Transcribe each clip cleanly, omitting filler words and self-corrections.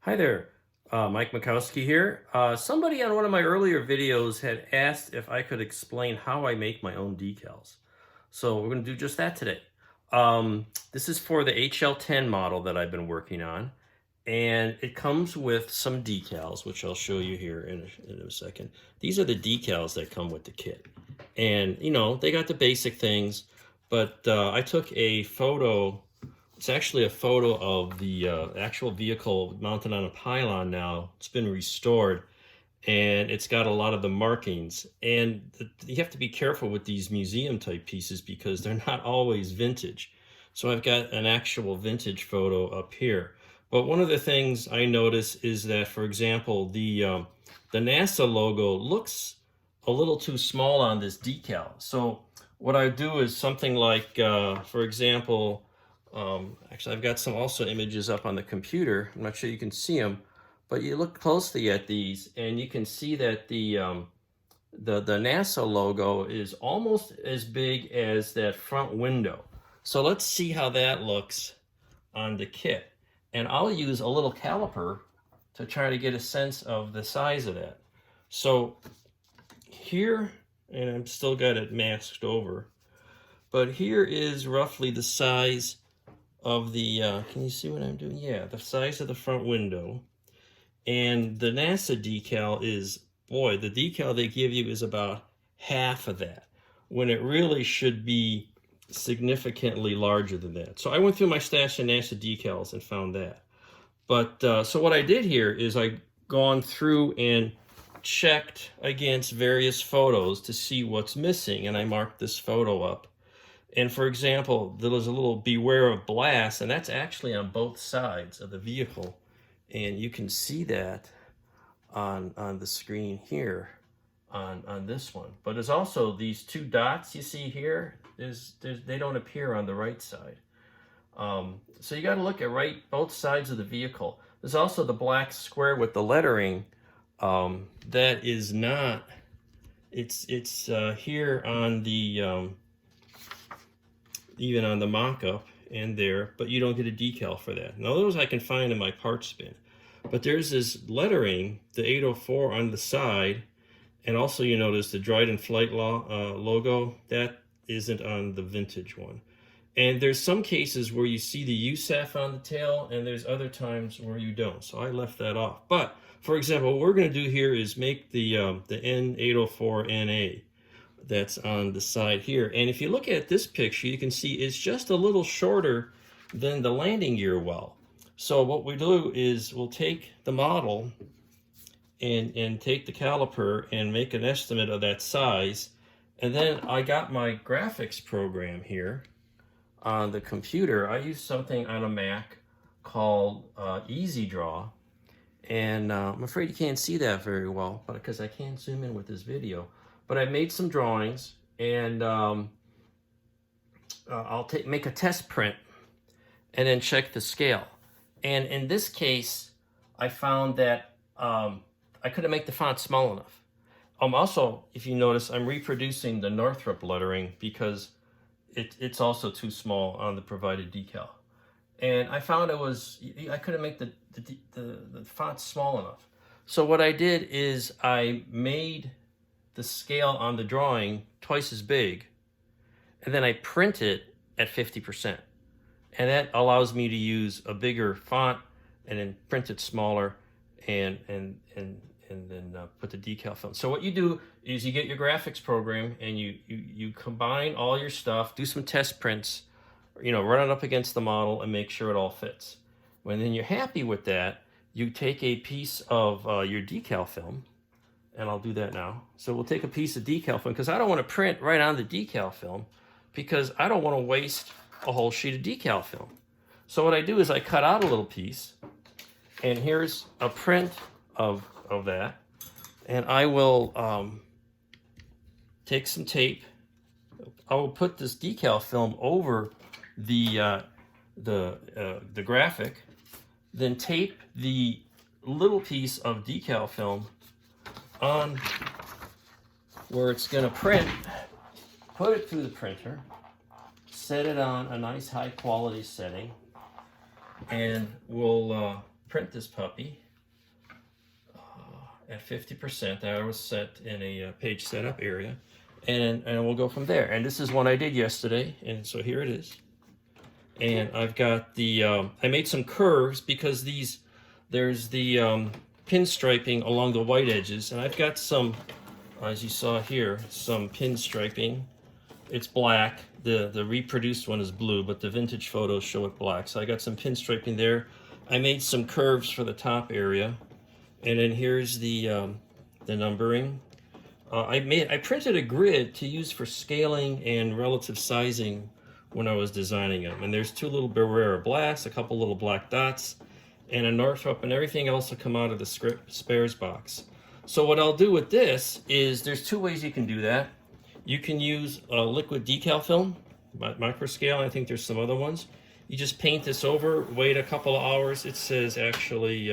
Hi there, Mike Makowski here. Somebody on one of my earlier videos had asked if I could explain how I make my own decals. So we're going to do just that today. This is for the HL10 model that I've been working on, and it comes with some decals, which I'll show you here in a second. These are the decals that come with the kit. And, you know, they got the basic things, but I took a photo. It's actually a photo of the actual vehicle mounted on a pylon now. It's been restored and it's got a lot of the markings. And you have to be careful with these museum type pieces because they're not always vintage. So I've got an actual vintage photo up here. But one of the things I notice is that, for example, the NASA logo looks a little too small on this decal. So what I do is something like, for example, actually, I've got some also images up on the computer. I'm not sure you can see them, but you look closely at these and you can see that the NASA logo is almost as big as that front window. So let's see how that looks on the kit. And I'll use a little caliper to try to get a sense of the size of that. So here, and I'm still got it masked over, but here is roughly the size of the, can you see what I'm doing? Yeah, the size of the front window. And the NASA decal is, boy, the decal they give you is about half of that, when it really should be significantly larger than that. So I went through my stash of NASA decals and found that. But so what I did here is I gone through and checked against various photos to see what's missing, and I marked this photo up. And for example, there was a little beware of blast, and that's actually on both sides of the vehicle. And you can see that on the screen here on this one. But there's also these two dots you see here. They don't appear on the right side. So you got to look at both sides of the vehicle. There's also the black square with the lettering. That is not, it's here on the, even on the mock-up and there, but you don't get a decal for that. Now those I can find in my parts bin. But there's this lettering, the 804 on the side, and also you notice the Dryden Flight logo, that isn't on the vintage one. And there's some cases where you see the USAF on the tail, and there's other times where you don't. So I left that off. But for example, what we're going to do here is make the N804NA that's on the side here. And if you look at this picture, you can see it's just a little shorter than the landing gear well. So what we do is we'll take the model and take the caliper and make an estimate of that size. And then I got my graphics program here on the computer. I use something on a Mac called Easy Draw. And I'm afraid you can't see that very well, but because I can't zoom in with this video. But I made some drawings, and I'll make a test print and then check the scale. And in this case, I found that I couldn't make the font small enough. Also, if you notice, I'm reproducing the Northrop lettering because it's also too small on the provided decal. And I found I couldn't make the font small enough. So what I did is I made the scale on the drawing twice as big, and then I print it at 50%. And that allows me to use a bigger font and then print it smaller and then put the decal film. So what you do is you get your graphics program and you combine all your stuff, do some test prints, run it up against the model and make sure it all fits. When then you're happy with that, you take a piece of your decal film, and I'll do that now. So we'll take a piece of decal film because I don't want to print right on the decal film because I don't want to waste a whole sheet of decal film. So what I do is I cut out a little piece, and here's a print of that. And I will take some tape. I will put this decal film over the graphic, then tape the little piece of decal film on where it's going to print, put it through the printer, set it on a nice high quality setting, and we'll print this puppy at 50%. I was set in a page setup area, and we'll go from there. And this is one I did yesterday, and so here it is. And I've got the I made some curves because there's the pinstriping along the white edges, and I've got some, as you saw here, some pinstriping. It's black. The reproduced one is blue, but the vintage photos show it black. So I got some pinstriping there. I made some curves for the top area, and then here's the numbering. I printed a grid to use for scaling and relative sizing when I was designing them. And there's two little Barrera blasts, a couple little black dots, and a Northrop, and everything else will come out of the spares box. So what I'll do with this is, there's two ways you can do that. You can use a liquid decal film, microscale. I think there's some other ones. You just paint this over, wait a couple of hours. It says actually,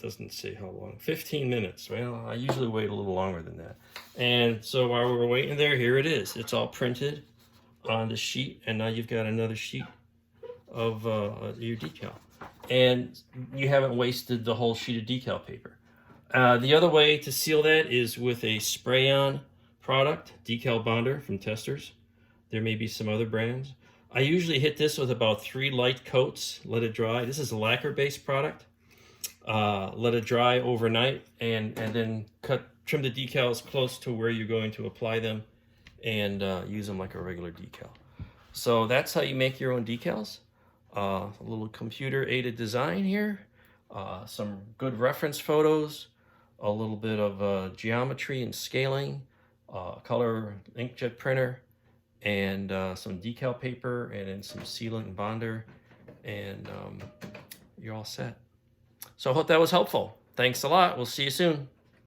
doesn't say how long, 15 minutes. Well, I usually wait a little longer than that. And so while we're waiting there, here it is. It's all printed on the sheet, and now you've got another sheet of your decal. And you haven't wasted the whole sheet of decal paper. The other way to seal that is with a spray-on product, decal bonder from Testors. There may be some other brands. I usually hit this with about 3 light coats, let it dry. This is a lacquer-based product. Let it dry overnight, and then trim the decals close to where you're going to apply them, and use them like a regular decal. So that's how you make your own decals. A little computer-aided design here, some good reference photos, a little bit of geometry and scaling, color inkjet printer, and some decal paper, and then some sealant and bonder, and you're all set. So I hope that was helpful. Thanks a lot. We'll see you soon.